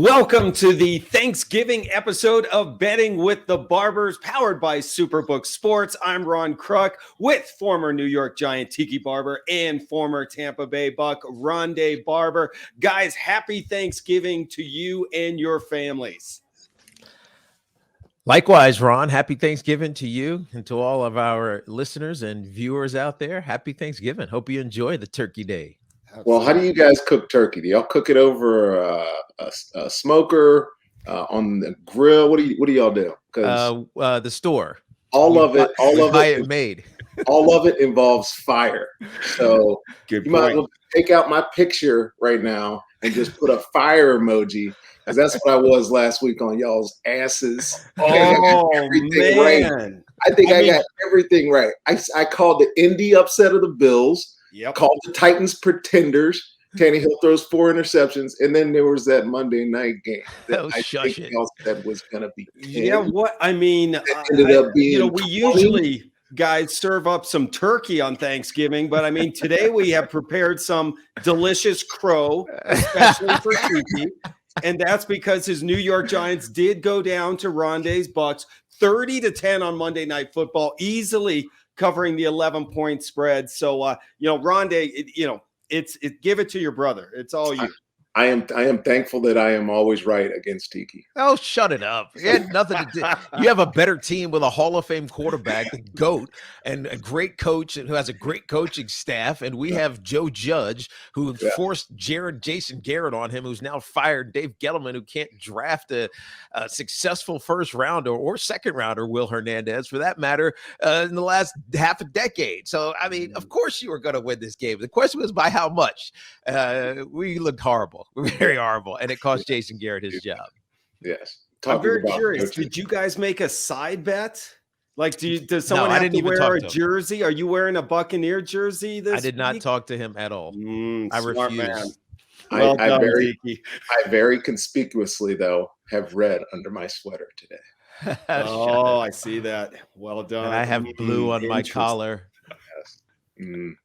Welcome to the Thanksgiving episode of Betting with the Barbers, powered by Superbook Sports. I'm Ron Kruk with former New York Giant Tiki Barber and former Tampa Bay Buck Rondé Barber. Guys, happy Thanksgiving to you and your families. Likewise, Ron, happy Thanksgiving to you and to all of our listeners and viewers out there. Happy Thanksgiving. Hope you enjoy the Turkey Day. Well, how do you guys cook turkey? Do y'all cook it over a smoker, on the grill? What do y'all do? The store. All of it made. All of it involves fire. So you might as well take out my picture right now and just put a fire emoji, because that's what I was last week on y'all's asses. Oh, man. Right. I got everything right. I called the Indy upset of the Bills. Yep. Called the Titans pretenders. Tannehill throws 4 interceptions, and then there was that Monday night game that that was going to be. Yeah, what I mean, ended up being we usually guys serve up some turkey on Thanksgiving, but I mean today we have prepared some delicious crow, especially for Tiki, and that's because his New York Giants did go down to Rondé's Bucks 30-10 on Monday Night Football, easily covering the 11-point spread. So, Rondé, it's give it to your brother. It's all you. I am thankful that I am always right against Tiki. Oh, shut it up. You had nothing to do. You have a better team with a Hall of Fame quarterback, the GOAT, and a great coach who has a great coaching staff. And we have Joe Judge, who forced Jason Garrett on him, who's now fired Dave Gettleman, who can't draft a successful first rounder or second rounder, Will Hernandez, for that matter, in the last half a decade. So, I mean, of course you were going to win this game. The question was by how much. We looked horrible. Very horrible, and it cost Jason Garrett his job. Yes. I'm very curious. Did you guys make a side bet? Like, does someone have to wear a jersey? Are you wearing a Buccaneer jersey this I did not week? talk to him at all. I Smart refuse. Man. Well I very conspicuously, though, have red under my sweater today. Oh, I see that. Well done. And I have blue on my collar. Yes.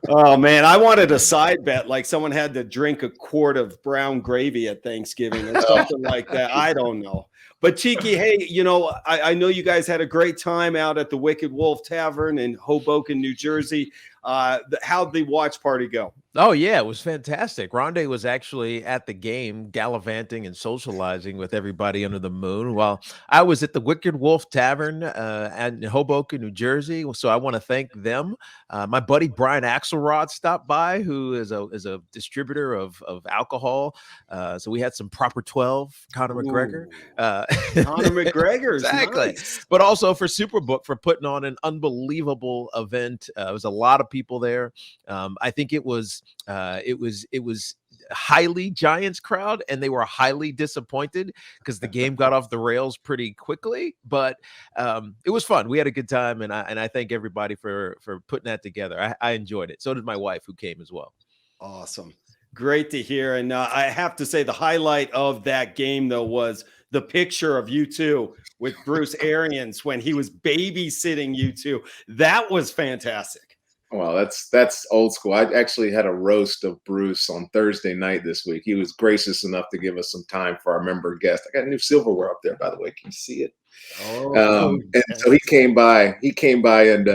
Oh man, I wanted a side bet, like someone had to drink a quart of brown gravy at Thanksgiving or something like that. I don't know. But Tiki, hey, I know you guys had a great time out at the Wicked Wolf Tavern in Hoboken, New Jersey. How'd the watch party go? Oh, yeah, it was fantastic. Rondé was actually at the game gallivanting and socializing with everybody under the moon while I was at the Wicked Wolf Tavern in Hoboken, New Jersey. So I want to thank them. My buddy Brian Axelrod stopped by, who is a distributor of alcohol. So we had some Proper 12, Conor McGregor. Conor McGregor. Exactly. Nice. But also for Superbook for putting on an unbelievable event. There was a lot of people there. I think it was highly Giants crowd, and they were highly disappointed because the game got off the rails pretty quickly, but it was fun. We had a good time, and I thank everybody for putting that together. I enjoyed it. So did my wife, who came as well. Awesome. Great to hear. And I have to say the highlight of that game, though, was the picture of you two with Bruce Arians when he was babysitting you two. That was fantastic. Well, that's old school. I actually had a roast of Bruce on Thursday night this week. He was gracious enough to give us some time for our member guest. I got new silverware up there, by the way. Can you see it? Oh, and so he came by and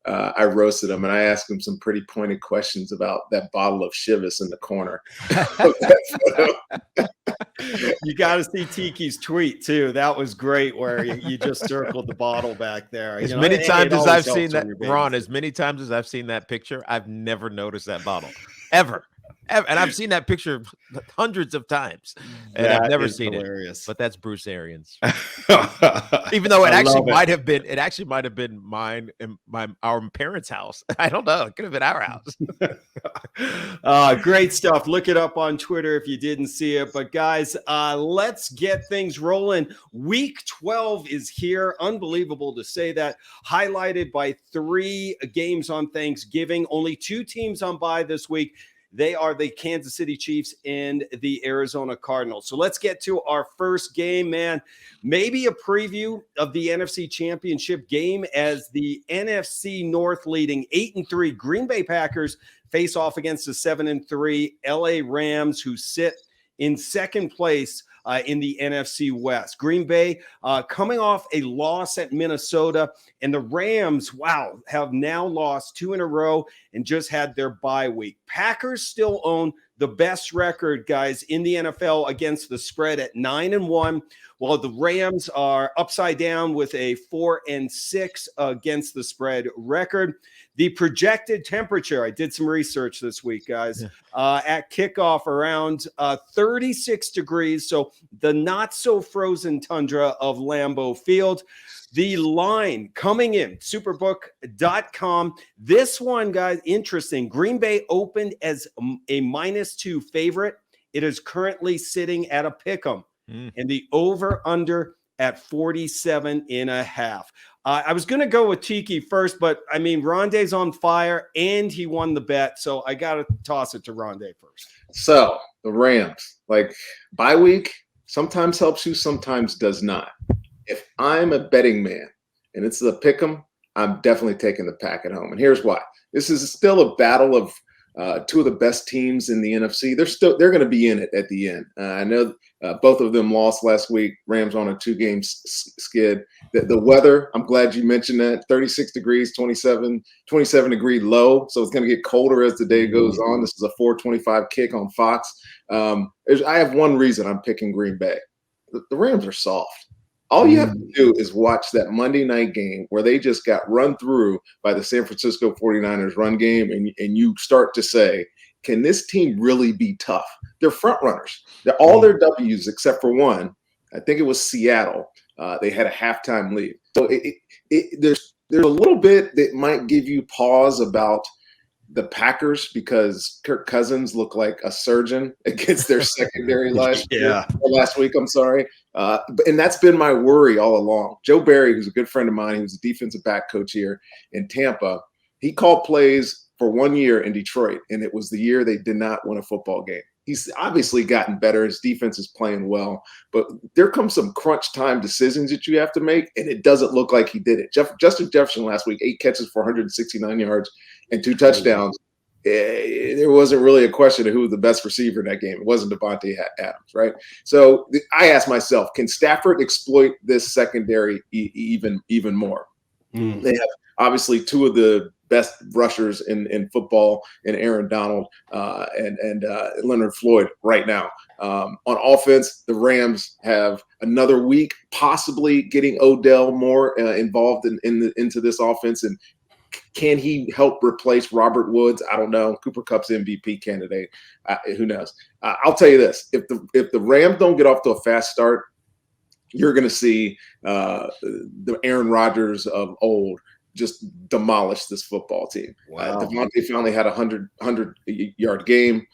I roasted him, and I asked him some pretty pointed questions about that bottle of Chivas in the corner. You got to see Tiki's tweet too. That was great, where you just circled the bottle back there. As many times as I've seen that, Ron, as many times as I've seen that picture, I've never noticed that bottle ever. And I've seen that picture hundreds of times, and I've never seen it. But that's Bruce Arians. Even though it actually might have been mine and our parents' house. I don't know. It could have been our house. Great stuff. Look it up on Twitter if you didn't see it. But guys, let's get things rolling. Week 12 is here. Unbelievable to say that. Highlighted by 3 games on Thanksgiving. Only 2 teams on bye this week. They are the Kansas City Chiefs and the Arizona Cardinals. So let's get to our first game, man. Maybe a preview of the NFC Championship game as the NFC North leading 8-3 Green Bay Packers face off against the 7-3 LA Rams, who sit in second place in the NFC West. Green Bay coming off a loss at Minnesota, and the Rams, wow, have now lost 2 in a row and just had their bye week. Packers still own the best record, guys, in the NFL against the spread at 9-1, while the Rams are upside down with a 4-6 against the spread record. The projected temperature, I did some research this week, guys, at kickoff around 36 degrees. So the not so frozen tundra of Lambeau Field. The line coming in, superbook.com. This one, guys, interesting. Green Bay opened as a -2 favorite. It is currently sitting at a pick'em, and the over-under at 47.5. I was going to go with Tiki first, but I mean, Rondé's on fire and he won the bet. So I got to toss it to Rondé first. So the Rams, like bye week, sometimes helps you, sometimes does not. If I'm a betting man and it's the pick 'em, I'm definitely taking the Pack at home. And here's why. This is still a battle of two of the best teams in the NFC. They're going to be in it at the end. I know both of them lost last week. Rams on a 2-game skid. The weather, I'm glad you mentioned that. 36 degrees, 27 degree low. So it's going to get colder as the day goes on. This is a 4:25 kick on Fox. I have one reason I'm picking Green Bay. The Rams are soft. All you have to do is watch that Monday night game where they just got run through by the San Francisco 49ers run game, and you start to say, can this team really be tough? They're front runners. All their W's except for one, I think it was Seattle. They had a halftime lead. So there's a little bit that might give you pause about the Packers because Kirk Cousins looked like a surgeon against their secondary last week. I'm sorry. And that's been my worry all along. Joe Barry, who's a good friend of mine, he was a defensive back coach here in Tampa. He called plays for 1 year in Detroit, and it was the year they did not win a football game. He's obviously gotten better. His defense is playing well, but there comes some crunch time decisions that you have to make, and it doesn't look like he did it. Justin Jefferson last week, 8 catches for 169 yards and 2 touchdowns. There wasn't really a question of who was the best receiver in that game. It wasn't Devontae Adams, right? So I asked myself, can Stafford exploit this secondary even more? They have obviously 2 of the best rushers in football in Aaron Donald and Leonard Floyd right now. On offense, the Rams have another week, possibly getting Odell more involved into this offense. And can he help replace Robert Woods? I don't know. Cooper Kupp's MVP candidate. Who knows? I'll tell you this: if the Rams don't get off to a fast start, you're going to see the Aaron Rodgers of old just demolish this football team. Wow. Devontae finally had a 100-yard game.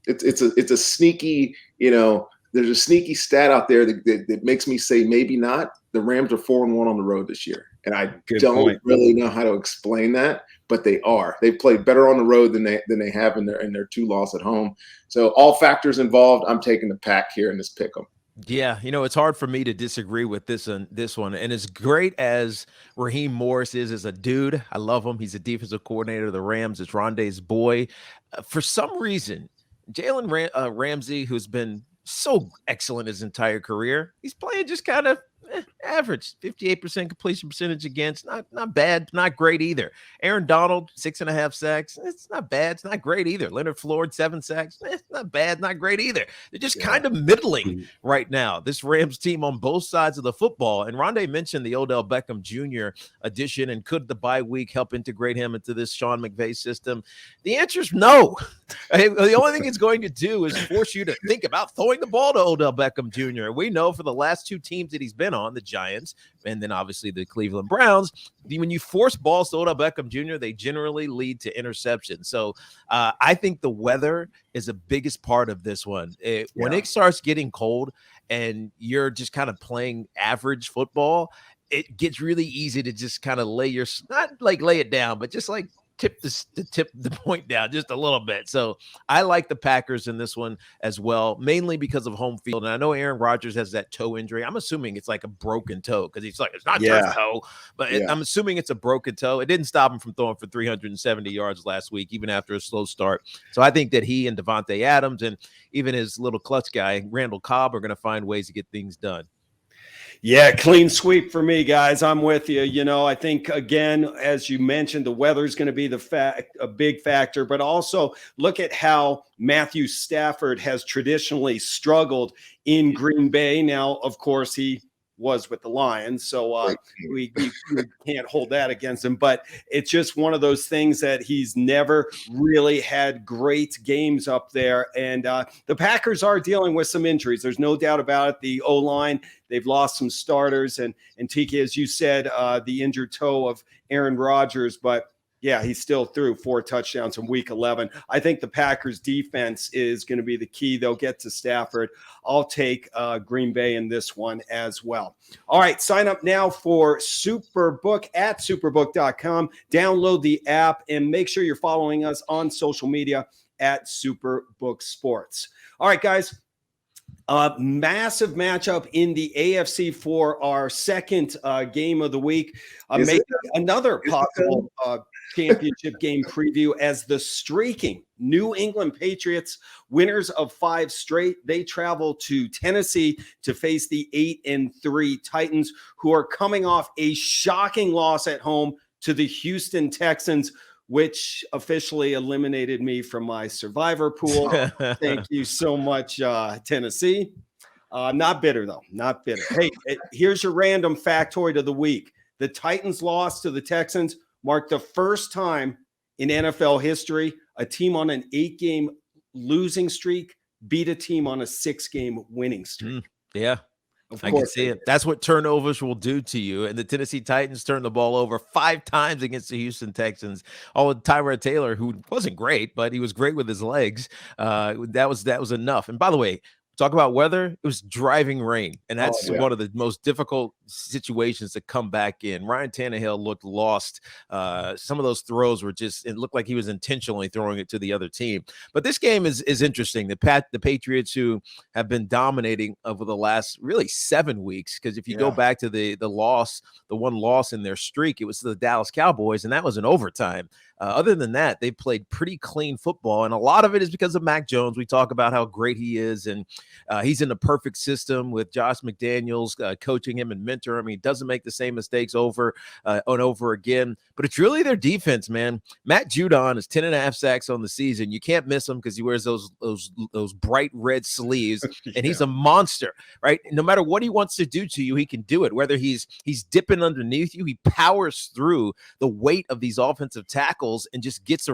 It's a sneaky, there's a sneaky stat out there that makes me say maybe not. The Rams are 4-1 on the road this year. And I don't really know how to explain that, but they are. They've played better on the road than they have in their 2 losses at home. So all factors involved, I'm taking the Pack here in this pick 'em. Yeah, it's hard for me to disagree with this one. And as great as Raheem Morris is as a dude, I love him. He's a defensive coordinator of the Rams. It's Rondé's boy. For some reason, Jalen Ramsey, who's been so excellent his entire career, he's playing just kind of average. 58% completion percentage against. Not bad, not great either. Aaron Donald, 6.5 sacks. It's not bad. It's not great either. Leonard Floyd, 7 sacks. Not bad, not great either. They're just kind of middling right now. This Rams team on both sides of the football. And Rondé mentioned the Odell Beckham Jr. addition, and could the bye week help integrate him into this Sean McVay system? The answer is no. The only thing it's going to do is force you to think about throwing the ball to Odell Beckham Jr. We know for the last 2 teams that he's been on, the Giants and then obviously the Cleveland Browns, when you force balls to Odell Beckham Jr., they generally lead to interception. So I think the weather is the biggest part of this one. When it starts getting cold and you're just kind of playing average football, it gets really easy to just kind of lay it down, but just like tip the point down just a little bit. So I like the Packers in this one as well, mainly because of home field. And I know Aaron Rodgers has that toe injury. I'm assuming it's like a broken toe because he's like, it's not just toe, but I'm assuming it's a broken toe. It didn't stop him from throwing for 370 yards last week, even after a slow start. So I think that he and Devontae Adams and even his little clutch guy, Randall Cobb, are going to find ways to get things done. Yeah, clean sweep for me, guys. I'm with you. You know, I think, again, as you mentioned, the weather's going to be a big factor, but also look at how Matthew Stafford has traditionally struggled in Green Bay. Now, of course, he was with the Lions, so we can't hold that against him, but it's just one of those things that he's never really had great games up there. And the Packers are dealing with some injuries. There's no doubt about it. The O-line, they've lost some starters, and Tiki, as you said, the injured toe of Aaron Rodgers, but yeah, he still threw 4 touchdowns in week 11. I think the Packers defense is going to be the key. They'll get to Stafford. I'll take Green Bay in this one as well. All right, sign up now for Superbook at superbook.com. Download the app and make sure you're following us on social media at Superbook Sports. All right, guys. Massive matchup in the AFC for our second game of the week. Maybe another possible championship game preview as the streaking New England Patriots, winners of 5 straight. They travel to Tennessee to face the 8-3 Titans, who are coming off a shocking loss at home to the Houston Texans, which officially eliminated me from my survivor pool. Thank you so much, Tennessee. Not bitter, though. Not bitter. Hey, here's your random factoid of the week. The Titans' loss to the Texans marked the first time in NFL history a team on an 8-game losing streak beat a team on a 6-game winning streak. Yeah. I can see it. That's what turnovers will do to you. And the Tennessee Titans turned the ball over 5 times against the Houston Texans. All Tyrod Taylor, who wasn't great, but he was great with his legs. That was enough. And by the way, talk about weather. It was driving rain, and that's one of the most difficult situations to come back in. Ryan Tannehill looked lost. Some of those throws were it looked like he was intentionally throwing it to the other team. But this game is interesting. The Patriots, who have been dominating over the last really 7 weeks, because if you go back to the one loss in their streak, it was to the Dallas Cowboys, and that was in overtime. Other than that, they played pretty clean football, and a lot of it is because of Mac Jones. We talk about how great he is, and he's in the perfect system with Josh McDaniels coaching him and mentoring him. He doesn't make the same mistakes over and over again, but it's really their defense, man. Matt Judon is 10.5 sacks on the season. You can't miss him because he wears those bright red sleeves, and he's a monster, right? No matter what he wants to do to you, he can do it. Whether he's dipping underneath you, he powers through the weight of these offensive tackles and just scoots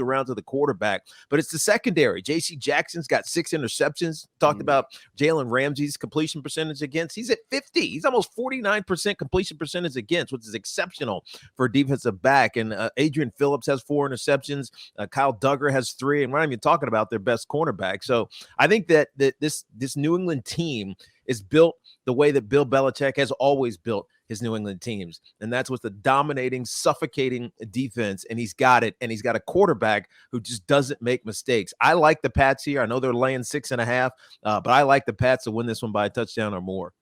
around to the quarterback. But it's the secondary. J.C. Jackson's got 6 interceptions. Talked about Jalen Ramsey's completion percentage against. He's at 50. He's almost 49% completion percentage against, which is exceptional for a defensive back. And Adrian Phillips has 4 interceptions. Kyle Duggar has 3. And we're not even talking about their best cornerback. So I think that this New England team is built the way that Bill Belichick has always built his New England teams. And that's with the dominating, suffocating defense. And he's got it. And he's got a quarterback who just doesn't make mistakes. I like the Pats here. I know they're laying 6.5, but I like the Pats to win this one by a touchdown or more.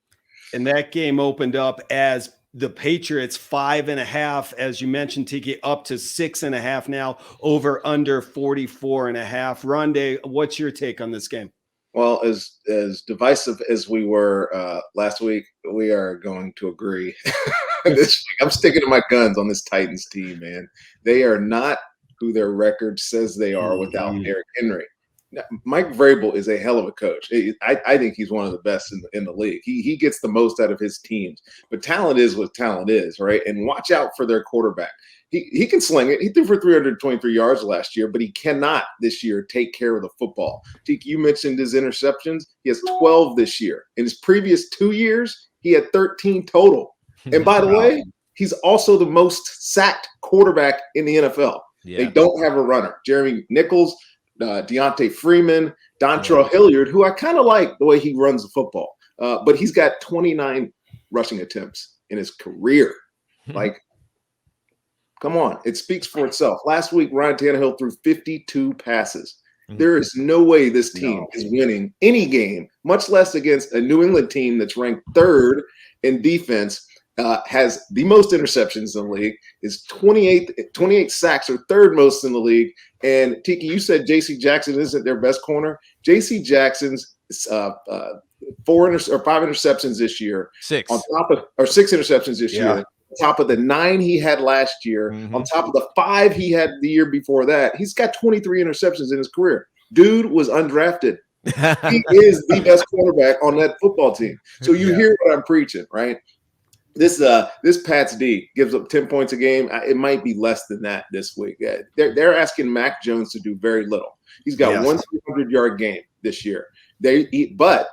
And that game opened up as the Patriots 5.5, as you mentioned, Tiki, up to 6.5 now, over under 44.5. Rondé, what's your take on this game? Well, as divisive as we were last week, we are going to agree. This week, I'm sticking to my guns on this Titans team, man. They are not who their record says they are without Derrick Henry. Now, Mike Vrabel is a hell of a coach. I think he's one of the best in the league. He gets the most out of his teams. But talent is what talent is, right? And watch out for their quarterback. He can sling it. He threw for 323 yards last year, but he cannot this year take care of the football. Tiki, you mentioned his interceptions. He has 12 this year. In his previous 2 years, he had 13 total. And by the way, he's also the most sacked quarterback in the NFL. Yeah. They don't have a runner. Jeremy Nichols, Deontay Freeman, Dontrell Hilliard, who I kind of like the way he runs the football. But he's got 29 rushing attempts in his career. Like, Come on. It speaks for itself. Last week, Ryan Tannehill threw 52 passes. There is no way this team is winning any game, much less against a New England team that's ranked third in defense, has the most interceptions in the league, is 28 sacks, or third most in the league. And Tiki, you said J.C. Jackson isn't their best corner. J.C. Jackson's 5 interceptions this year. 6. On top of, or 6 interceptions this year. On top of the 9 he had last year, on top of the 5 he had the year before that, he's got 23 interceptions in his career. Dude was undrafted. He is the best quarterback on that football team. So you hear what I'm preaching, right? This Pats D gives up 10 points a game. It might be less than that this week. They're asking Mac Jones to do very little. He's got one 300-yard game this year. But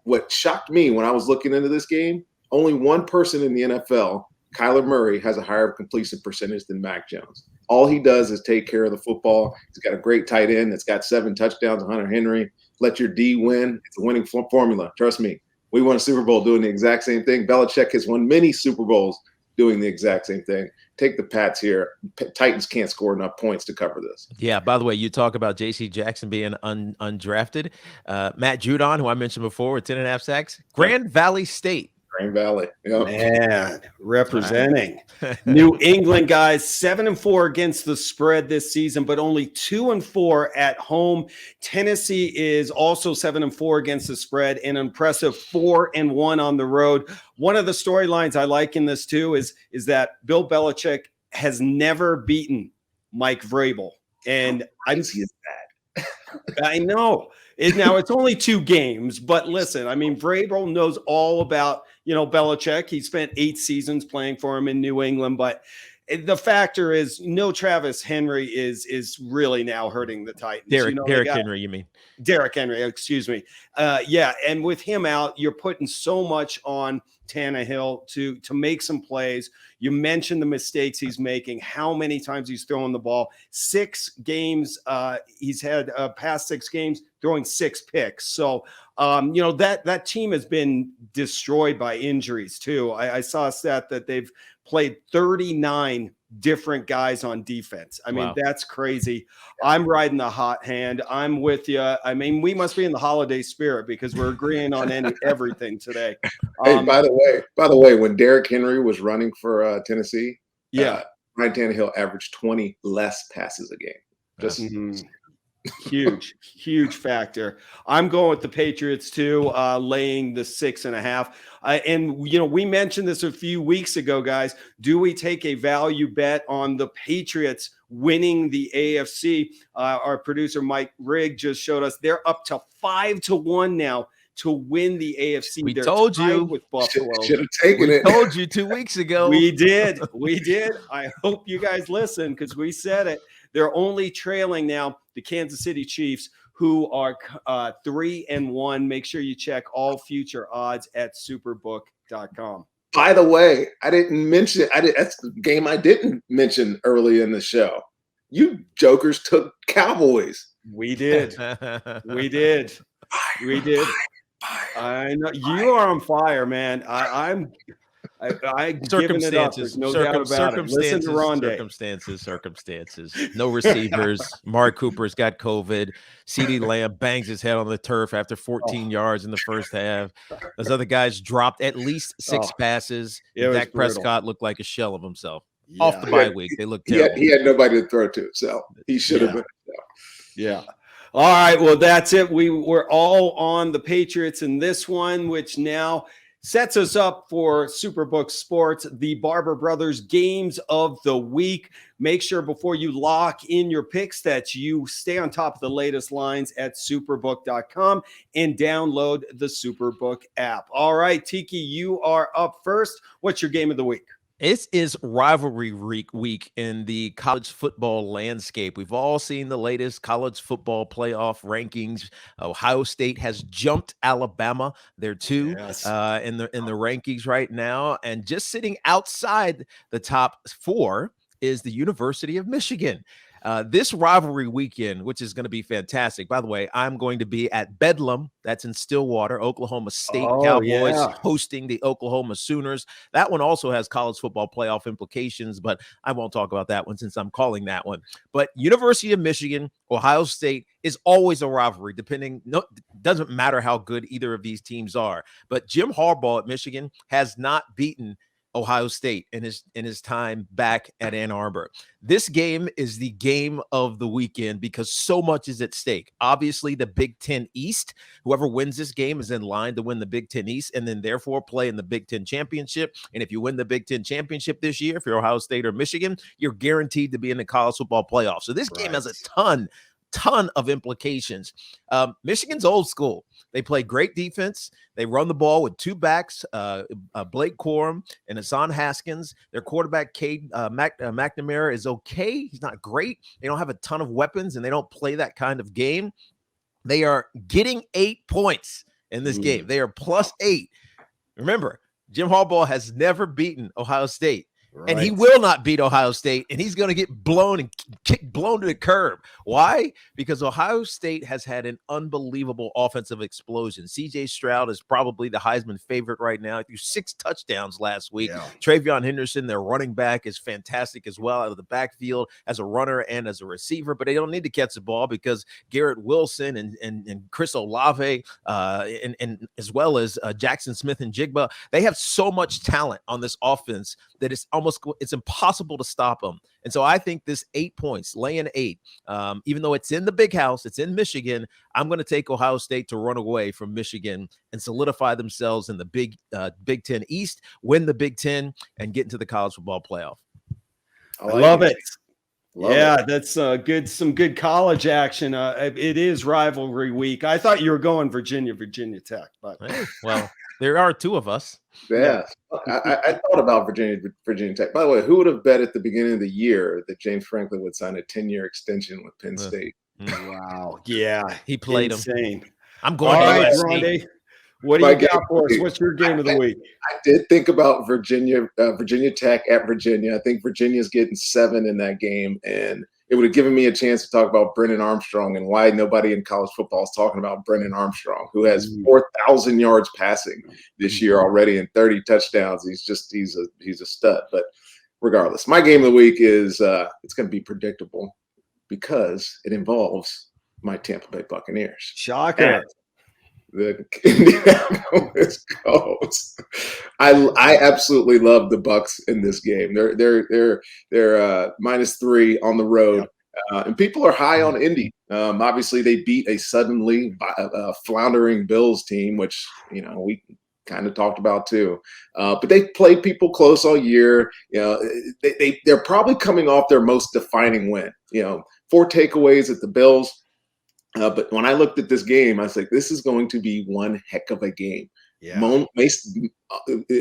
what shocked me when I was looking into this game, only one person in the NFL, Kyler Murray, has a higher completion percentage than Mac Jones. All he does is take care of the football. He's got a great tight end that's got 7 touchdowns, Hunter Henry. Let your D win. It's a winning formula. Trust me. We won a Super Bowl doing the exact same thing. Belichick has won many Super Bowls doing the exact same thing. Take the Pats here. Titans can't score enough points to cover this. Yeah, by the way, you talk about J.C. Jackson being undrafted. Matt Judon, who I mentioned before, with 10.5 sacks. Grand Valley State. Grand Valley. Yep. Man, representing New England, guys, 7-4 against the spread this season, but only 2-4 at home. Tennessee is also 7-4 against the spread, an impressive 4-1 on the road. One of the storylines I like in this too is that Bill Belichick has never beaten Mike Vrabel, and I know. Now it's only 2 games, but listen, I mean, Vrabel knows all about, Belichick. He spent 8 seasons playing for him in New England, but the factor is no Travis Henry is really now hurting the Titans. Derrick Henry, you mean? Derrick Henry, excuse me. And with him out, you're putting so much on Tannehill to make some plays. You mentioned the mistakes he's making, how many times he's throwing the ball. 6 games, he's had past 6 games throwing 6 picks. So, that team has been destroyed by injuries too. I saw a stat that they've played 39 different guys on defense. I mean, that's crazy. I'm riding the hot hand. I'm with you. I mean, we must be in the holiday spirit because we're agreeing on everything today. Hey, by the way, when Derrick Henry was running for Tennessee, Ryan Tannehill averaged 20 less passes a game. Just huge factor. I'm going with the Patriots too, laying the 6.5. And we mentioned this a few weeks ago, guys. Do we take a value bet on the Patriots winning the AFC? Our producer Mike Rigg just showed us they're up to 5-1 now to win the AFC. We told you with Buffalo. Should have taken it. Told you 2 weeks ago. We did. I hope you guys listen because we said it. They're only trailing now the Kansas City Chiefs, who are 3-1. Make sure you check all future odds at superbook.com. By the way, I didn't mention that's the game I didn't mention early in the show. You jokers took Cowboys. We did. We did. I know you are on fire, man. I'm giving it up. There's no doubt about it. Listen to Rondé. Circumstances. No receivers. Amari Cooper's got COVID. CeeDee Lamb bangs his head on the turf after 14 yards in the first half. Those other guys dropped at least 6 passes. Dak Prescott looked like a shell of himself. Off the bye week, they looked terrible. He had nobody to throw to, so he should have been. Yeah. All right. Well, that's it. We were all on the Patriots in this one, which now sets us up for Superbook Sports, the Barber Brothers Games of the Week. Make sure before you lock in your picks that you stay on top of the latest lines at superbook.com and download the Superbook app. All right, Tiki, you are up first. What's your game of the week? It is rivalry week in the college football landscape. We've all seen the latest college football playoff rankings. Ohio State has jumped Alabama. They're 2 in the rankings right now. And just sitting outside the top 4 is the University of Michigan. This rivalry weekend, which is going to be fantastic. By the way, I'm going to be at Bedlam. That's in Stillwater, Oklahoma State Cowboys hosting the Oklahoma Sooners. That one also has college football playoff implications, but I won't talk about that one since I'm calling that one. But University of Michigan, Ohio State is always a rivalry, doesn't matter how good either of these teams are. But Jim Harbaugh at Michigan has not beaten Ohio State in his time back at Ann Arbor. This game is the game of the weekend because so much is at stake. Obviously, the Big Ten East, whoever wins this game is in line to win the Big Ten East and then therefore play in the Big Ten Championship. And if you win the Big Ten Championship this year, if you're Ohio State or Michigan, you're guaranteed to be in the college football playoff. So this game has a ton of implications. Michigan's old school. They play great defense. They run the ball with two backs, Blake Corum and Hassan Haskins. Their quarterback, Cade McNamara, is okay. He's not great. They don't have a ton of weapons, and they don't play that kind of game. They are getting 8 points in this game. They are +8. Remember, Jim Harbaugh has never beaten Ohio State. Right. And he will not beat Ohio State, and he's going to get blown to the curb. Why? Because Ohio State has had an unbelievable offensive explosion. C.J. Stroud is probably the Heisman favorite right now. He threw 6 touchdowns last week. Yeah. Travion Henderson, their running back, is fantastic as well out of the backfield as a runner and as a receiver, but they don't need to catch the ball because Garrett Wilson and Chris Olave and as well as Jackson Smith and Jigba, they have so much talent on this offense that it's impossible to stop them. And so I think this 8 points, laying 8, even though it's in the big house, it's in Michigan, I'm going to take Ohio State to run away from Michigan and solidify themselves in the Big Ten East, win the Big Ten, and get into the college football playoff. I love it. That's some good college action. It is rivalry week. I thought you were going Virginia Tech, but hey, well, there are 2 of us. Yeah, I thought about Virginia Tech. By the way, who would have bet at the beginning of the year that James Franklin would sign a 10-year extension with Penn State? Wow. Yeah, he played insane. Him. I'm going to Ronde. What do you got for us? What's your game of the week? I did think about Virginia Tech at Virginia. I think Virginia's getting 7 in that game, and it would have given me a chance to talk about Brennan Armstrong and why nobody in college football is talking about Brennan Armstrong, who has 4,000 yards passing this year already and 30 touchdowns. He's a stud. But regardless, my game of the week is it's going to be predictable because it involves my Tampa Bay Buccaneers. Shocker. The Indianapolis Colts. I absolutely love the Bucks in this game. They're -3 on the road, and people are high on Indy. Obviously, they beat a suddenly floundering Bills team, which we kind of talked about too. But they played people close all year. They're probably coming off their most defining win. 4 takeaways at the Bills. But when I looked at this game, I was like, this is going to be one heck of a game. Yeah.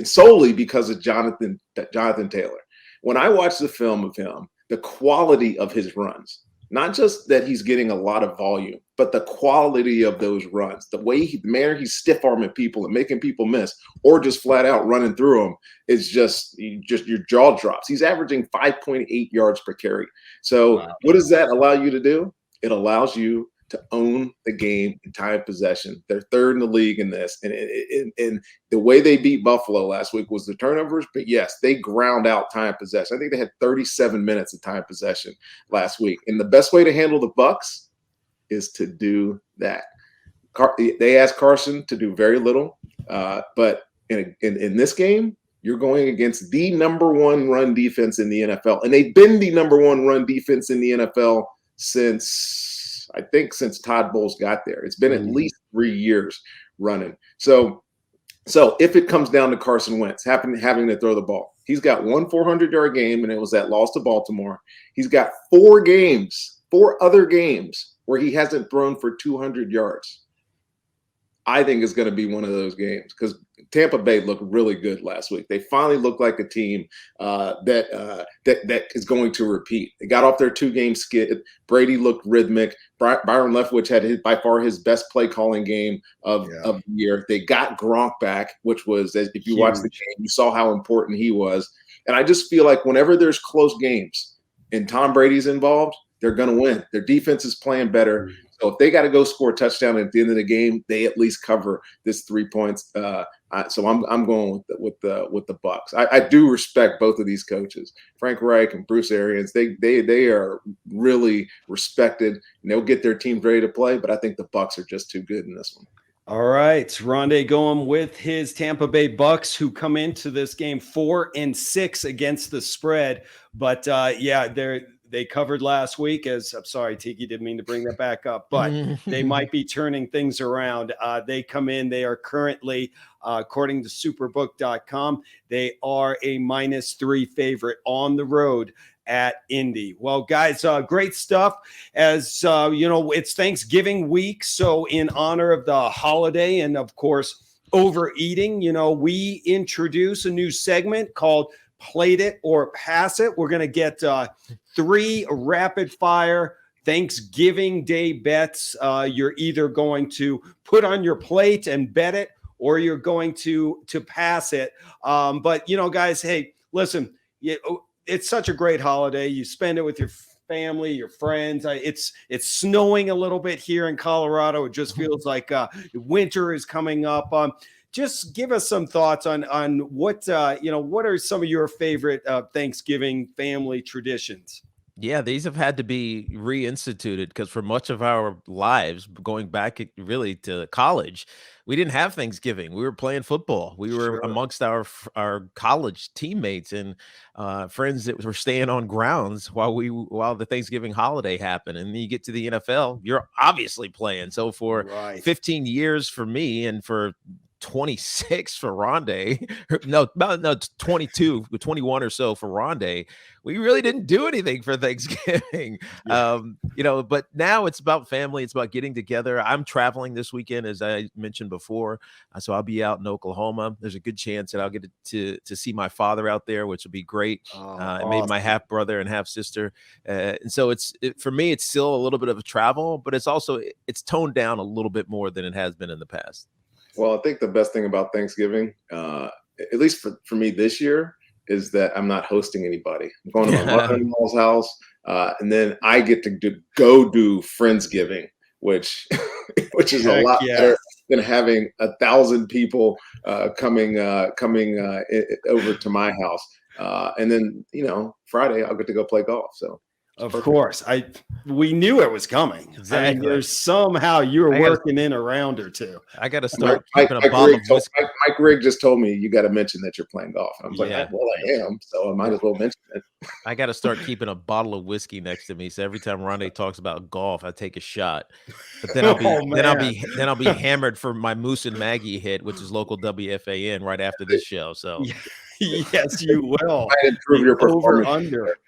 Solely because of Jonathan Taylor. When I watched the film of him, the quality of his runs, not just that he's getting a lot of volume, but the quality of those runs, the manner he's stiff-arming people and making people miss, or just flat out running through them, is just your jaw drops. He's averaging 5.8 yards per carry. So What does that allow you to do? It allows you to own the game in time of possession. They're 3rd in the league in this. And the way they beat Buffalo last week was the turnovers, but yes, they ground out time of possession. I think they had 37 minutes of time possession last week. And the best way to handle the Bucks is to do that. They asked Carson to do very little, but in this game, you're going against the #1 run defense in the NFL. And they've been the #1 run defense in the NFL since Todd Bowles got there. It's been at least 3 years running. So if it comes down to Carson Wentz having to throw the ball, he's got 1 400-yard game, and it was that loss to Baltimore. He's got 4 other games where he hasn't thrown for 200 yards. I think it's going to be one of those games because Tampa Bay looked really good last week. They finally looked like a team that is going to repeat. They got off their 2-game skid. Brady looked rhythmic. Byron Leftwich had by far his best play calling game of the year. They got Gronk back, which was, if you watch the game, you saw how important he was. And I just feel like whenever there's close games and Tom Brady's involved, they're going to win. Their defense is playing better. So if they got to go score a touchdown at the end of the game, they at least cover this 3 points. So I'm going with the Bucks. I do respect both of these coaches, Frank Reich and Bruce Arians. They are really respected, and they'll get their teams ready to play. But I think the Bucks are just too good in this one. All right, Rondé going with his Tampa Bay Bucks, who come into this game 4-6 against the spread. But they covered last week. As I'm sorry, Tiki, didn't mean to bring that back up, but they might be turning things around. They come in. They are currently, according to Superbook.com, they are a -3 favorite on the road at Indy. Well, guys, great stuff. As it's Thanksgiving week, so in honor of the holiday and of course overeating, we introduce a new segment called Plate It or Pass It. We're going to get 3 rapid fire Thanksgiving Day bets. You're either going to put on your plate and bet it, or you're going to pass it. But guys, hey, listen, it's such a great holiday. You spend it with your family, your friends. It's snowing a little bit here in Colorado. It just feels like winter is coming up. Just give us some thoughts on what what are some of your favorite Thanksgiving family traditions? Yeah, these have had to be reinstituted because for much of our lives, going back really to college, we didn't have Thanksgiving. We were playing football. We were amongst our college teammates and friends that were staying on grounds while the Thanksgiving holiday happened. And then you get to the NFL, you're obviously playing. So for 15 years for me and for 26 for Rondé, no, 22, 21 or so for Rondé, we really didn't do anything for Thanksgiving. But now it's about family. It's about getting together. I'm traveling this weekend, as I mentioned before. So I'll be out in Oklahoma. There's a good chance that I'll get to see my father out there, which will be great. Awesome. Maybe my half brother and half sister. And so for me, it's still a little bit of a travel, but it's toned down a little bit more than it has been in the past. Well, I think the best thing about Thanksgiving, at least for me this year, is that I'm not hosting anybody. I'm going to my mother-in-law's house, and then I get to go do Friendsgiving, which is a lot better than having 1,000 people coming over to my house. And then Friday I'll get to go play golf. So. Of course, we knew it was coming. Exactly. I mean, there's somehow you were working in a round or two. I got to start keeping a bottle of whiskey. Mike Rigg just told me you got to mention that you're playing golf. And I was like, well, I am, so I might as well mention it. I got to start keeping a bottle of whiskey next to me, so every time Rondé talks about golf, I take a shot. But then I'll be hammered for my Moose and Maggie hit, which is local WFAN, right after this show. So. Yes, you will. Improve your performance. Under.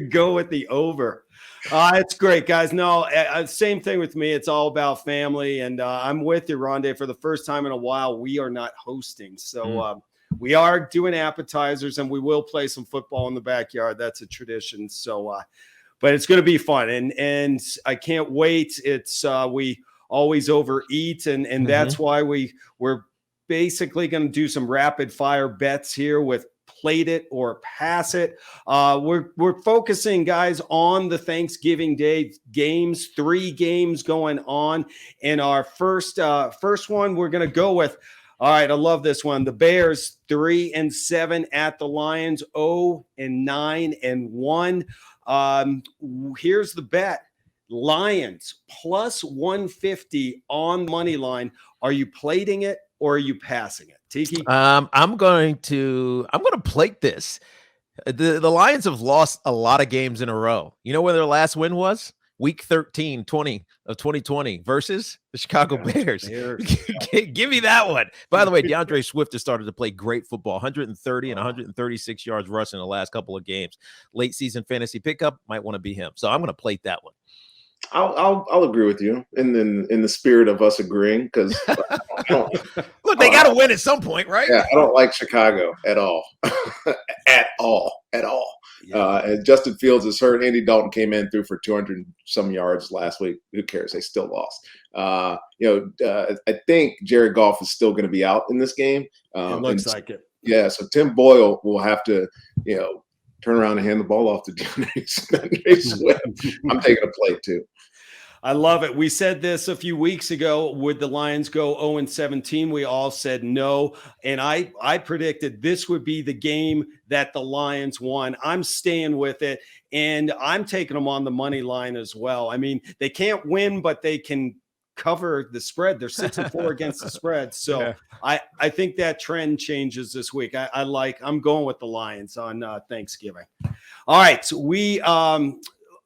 Go with the over. It's great, guys. No, same thing with me. It's all about family, and I'm with you, Rondé. For the first time in a while, we are not hosting, so we are doing appetizers, and we will play some football in the backyard. That's a tradition. So, but it's going to be fun, and I can't wait. It's we always overeat, and that's why we're basically going to do some rapid fire bets here with Plate It or Pass It. We're focusing, guys, on the Thanksgiving Day games. 3 games going on, and our first one we're going to go with. All right, I love this one. The Bears 3-7 at the Lions 0-9-1. Here's the bet. Lions plus 150 on money line. Are you plating it or are you passing it, Tiki? I'm going to plate this. The Lions have lost a lot of games in a row. You know where their last win was? Week 13, 20 of 2020 versus the Chicago Bears. Give me that one. By the way, DeAndre Swift has started to play great football, 130 and 136 yards rushing in the last couple of games. Late season fantasy pickup, might want to be him. So I'm going to plate that one. I'll agree with you in the spirit of us agreeing, because look, they got to win at some point, right? Yeah, I don't like Chicago at all, at all. And Justin Fields is hurt. Andy Dalton came in, threw for 200 some yards last week. Who cares? They still lost. I think Jared Goff is still going to be out in this game. It looks like it. Yeah, so Tim Boyle will have to, turn around and hand the ball off to DeAndre Swift. I'm taking a plate too. I love it. We said this a few weeks ago. Would the Lions go 0-17? We all said no. And I predicted this would be the game that the Lions won. I'm staying with it. And I'm taking them on the money line as well. I mean, they can't win, but they can cover the spread. They're 6-4 against the spread. So yeah. I think that trend changes this week. I'm going with the Lions on Thanksgiving. All right. So we,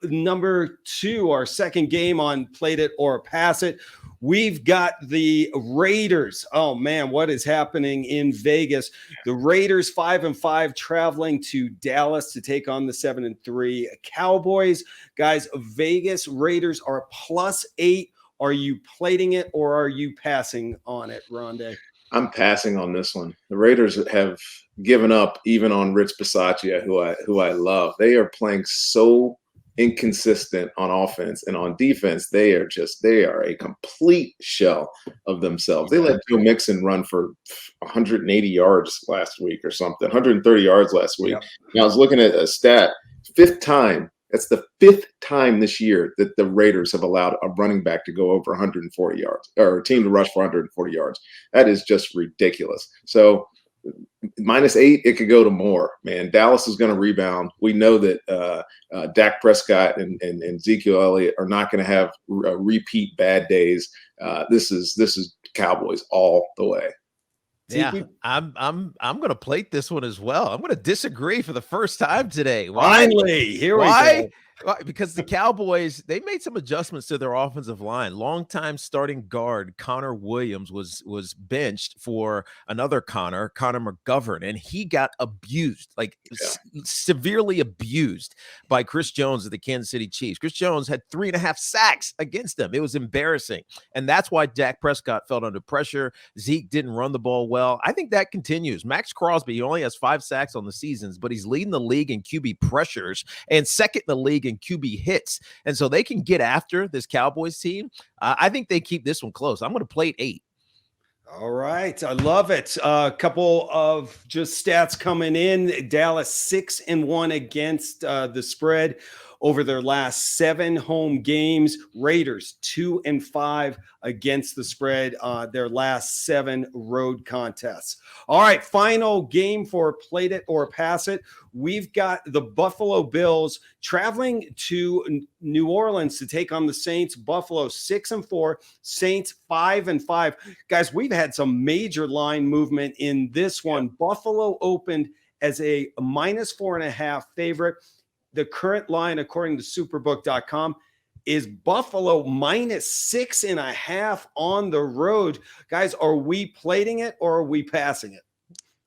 number 2, our second game on Plate It or Pass It. We've got the Raiders. Oh man, what is happening in Vegas? The Raiders 5-5 traveling to Dallas to take on the 7-3 Cowboys. Guys, Vegas Raiders are +8. Are you plating it or are you passing on it, Rondé? I'm passing on this one. The Raiders have given up even on Rich Bisaccia, who I love. They are playing so inconsistent on offense, and on defense they are a complete shell of themselves. They let Joe Mixon run for 180 yards last week or something, 130 yards last week. Yep. And I was looking at a stat, 5th time. That's the 5th time this year that the Raiders have allowed a running back to go over 140 yards, or a team to rush for 140 yards. That is just ridiculous. So -8, it could go to more, man. Dallas is going to rebound. We know that Dak Prescott and Ezekiel Elliott are not going to have repeat bad days. This is Cowboys all the way. Yeah, I'm going to plate this one as well. I'm going to disagree for the first time today. Finally, here we go. Because the Cowboys, they made some adjustments to their offensive line. Longtime starting guard Connor Williams was benched for another Connor McGovern, and he got abused, severely abused by Chris Jones of the Kansas City Chiefs. Chris Jones had 3.5 sacks against them. It was embarrassing, and that's why Dak Prescott felt under pressure. Zeke didn't run the ball well. I think that continues. Max Crosby, he only has 5 sacks on the seasons, but he's leading the league in QB pressures and second in the league in QB hits. And so they can get after this Cowboys team. I think they keep this one close. I'm going to plate 8. All right. I love it. A couple of just stats coming in. Dallas 6-1 against the spread over their last 7 home games. Raiders 2-5 against the spread, their last 7 road contests. All right, final game for Plate It or Pass It. We've got the Buffalo Bills traveling to New Orleans to take on the Saints. Buffalo 6-4, Saints 5-5. Guys, we've had some major line movement in this one. Buffalo opened as a -4.5 favorite. The current line, according to superbook.com, is Buffalo -6.5 on the road. Guys, are we plating it or are we passing it?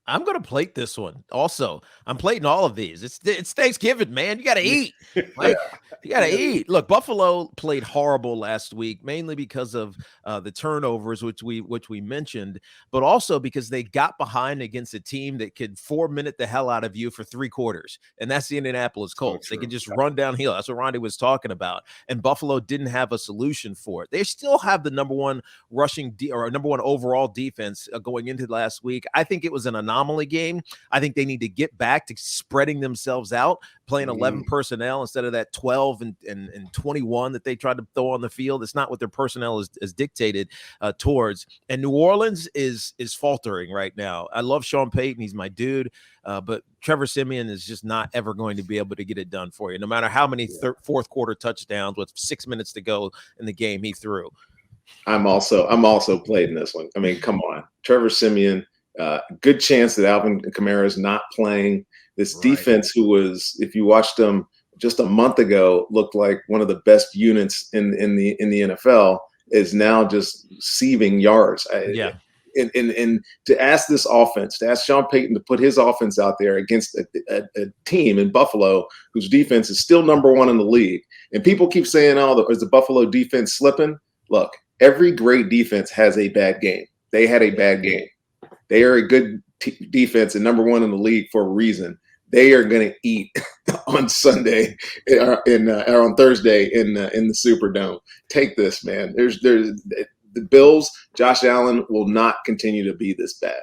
I'm going to plate this one. Also, I'm plating all of these. It's Thanksgiving, man. You got to eat. You got to eat. Look, Buffalo played horrible last week, mainly because of the turnovers, which we mentioned, but also because they got behind against a team that could 4-minute the hell out of you for 3 quarters, and that's the Indianapolis Colts. They could just run downhill. That's what Ronnie was talking about, and Buffalo didn't have a solution for it. They still have the number 1 number 1 overall defense going into last week. I think it was an anomaly game. I think they need to get back to spreading themselves out, playing 11 personnel instead of that 12 and 21 that they tried to throw on the field. It's not what their personnel is dictated towards. And New Orleans is faltering right now. I love Sean Payton. He's my dude. But Trevor Siemian is just not ever going to be able to get it done for you, no matter how many fourth quarter touchdowns with 6 minutes to go in the game he threw. I'm also playing this one. I mean, come on. Trevor Siemian, good chance that Alvin Kamara is not playing. This defense, who was, if you watched them just a month ago, looked like one of the best units in the NFL, is now just sieving yards. And to ask this offense, to ask Sean Payton to put his offense out there against a team in Buffalo whose defense is still number 1 in the league, and people keep saying, "Oh, is the Buffalo defense slipping?" Look, every great defense has a bad game. They had a bad game. They are a good defense and number 1 in the league for a reason. They are going to eat on Sunday or on Thursday in the Superdome. Take this, man. There's the Bills. Josh Allen will not continue to be this bad.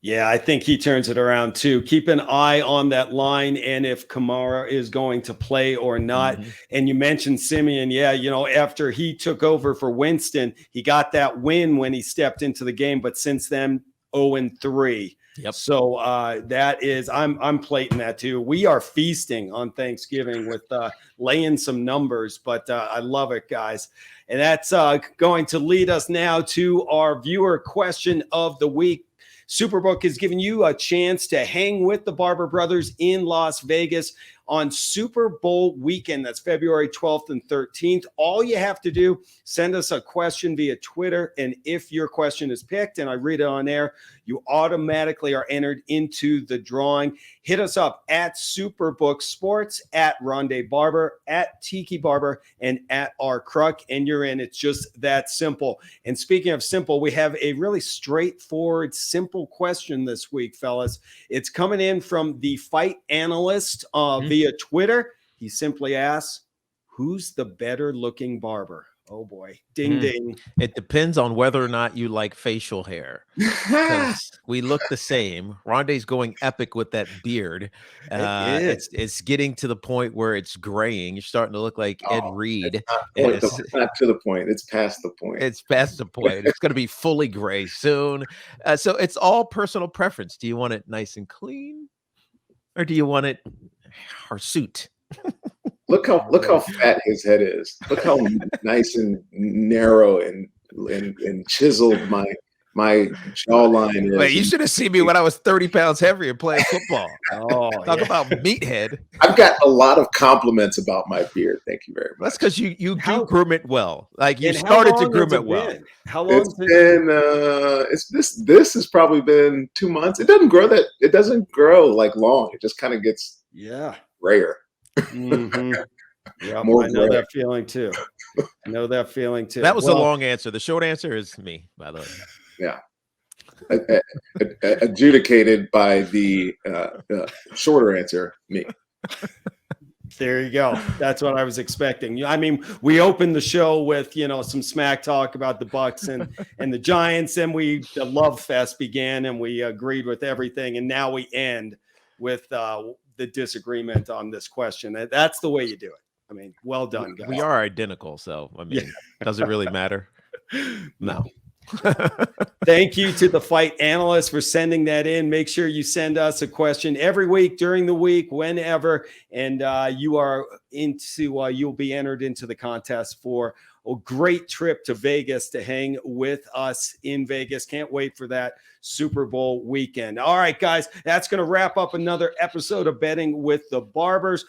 Yeah, I think he turns it around too. Keep an eye on that line and if Kamara is going to play or not. Mm-hmm. And you mentioned Simeon. Yeah, after he took over for Winston, he got that win when he stepped into the game. But since then, 0-3. Yep. So that is, I'm plating that too. We are feasting on Thanksgiving with laying some numbers, but I love it, guys. And that's going to lead us now to our viewer question of the week. Superbook is giving you a chance to hang with the Barber brothers in Las Vegas on Super Bowl weekend. That's February 12th and 13th. All you have to do, send us a question via Twitter. And if your question is picked and I read it on air, you automatically are entered into the drawing. Hit us up at Superbook Sports, at Rondé Barber, at Tiki Barber, and at R Kruk, and you're in. It's just that simple. And speaking of simple, we have a really straightforward, simple question this week, fellas. It's coming in from the fight analyst via Twitter. He simply asks, who's the better looking barber? Oh boy. Ding, ding. It depends on whether or not you like facial hair. We look the same. Rondé's going epic with that beard. It's getting to the point where it's graying. You're starting to look like Ed Reed. It's not to the point. It's past the point. It's past the point. It's going to be fully gray soon. So it's all personal preference. Do you want it nice and clean? Or do you want it hirsute? Look how fat his head is. Look how nice and narrow and chiseled my jawline is. Wait, you should have seen me when I was 30 pounds heavier playing football. Talk about meathead. I've got a lot of compliments about my beard. Thank you very much. That's because you do groom it well. Like you started to groom it well. How long? It's been this has probably been 2 months. It doesn't grow like long. It just kind of gets grayer. Mm-hmm. Yep, I know that feeling too. That was a long answer. The short answer is me, by the way. Yeah. Adjudicated by the shorter answer, me. There you go. That's what I was expecting. I mean, we opened the show with, some smack talk about the Bucks and the Giants, and the love fest began, and we agreed with everything. And now we end with the disagreement on this question. That's the way you do it. I mean, well done, guys. We are identical, so I mean, does it really matter? No. Thank you to the fight analyst for sending that in. Make sure you send us a question every week, during the week, whenever, and you'll be entered into the contest for a great trip to Vegas to hang with us in Vegas. Can't wait for that Super Bowl weekend. All right, guys, that's going to wrap up another episode of Betting with the Barbers.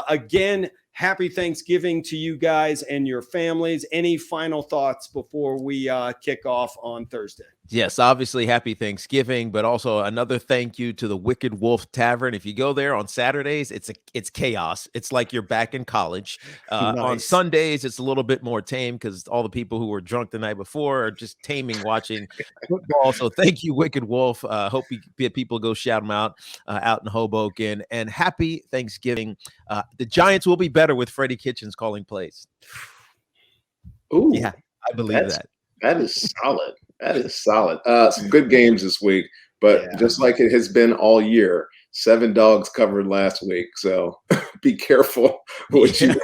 Again, happy Thanksgiving to you guys and your families. Any final thoughts before we kick off on Thursday? Yes, obviously happy Thanksgiving, but also another thank you to the Wicked Wolf Tavern. If you go there on Saturdays, it's chaos. It's like you're back in college. Nice. On Sundays, it's a little bit more tame because all the people who were drunk the night before are just taming watching football. So thank you, Wicked Wolf. Hope people go shout them out in Hoboken. And happy Thanksgiving. The Giants will be better with Freddie Kitchens calling plays. Ooh, yeah, I believe that. That is solid. That is solid. Some good games this week, but just like it has been all year, 7 dogs covered last week. So be careful what you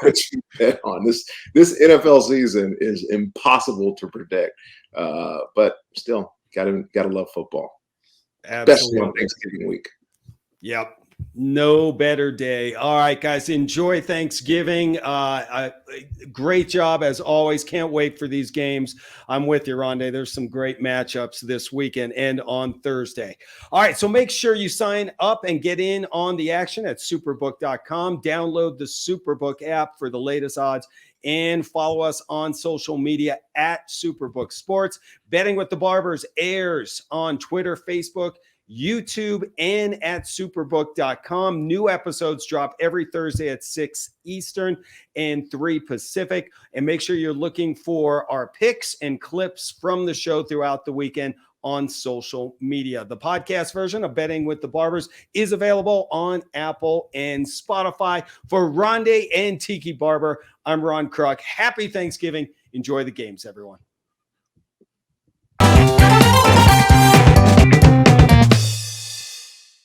bet on. This NFL season is impossible to predict, but still gotta love football, especially on Thanksgiving week. Yep. No better day. All right, guys, enjoy Thanksgiving. Great job as always. Can't wait for these games. I'm with you, Rondé. There's some great matchups this weekend and on Thursday. All right, so make sure you sign up and get in on the action at superbook.com. Download the Superbook app for the latest odds and follow us on social media at Superbook Sports. Betting with the Barbers airs on Twitter, Facebook, YouTube, and at superbook.com. New episodes drop every Thursday at 6 Eastern and 3 Pacific. And make sure you're looking for our picks and clips from the show throughout the weekend on social media. The podcast version of Betting with the Barbers is available on Apple and Spotify. For Rondé and Tiki Barber, I'm Ron Kruk. Happy Thanksgiving. Enjoy the games, everyone.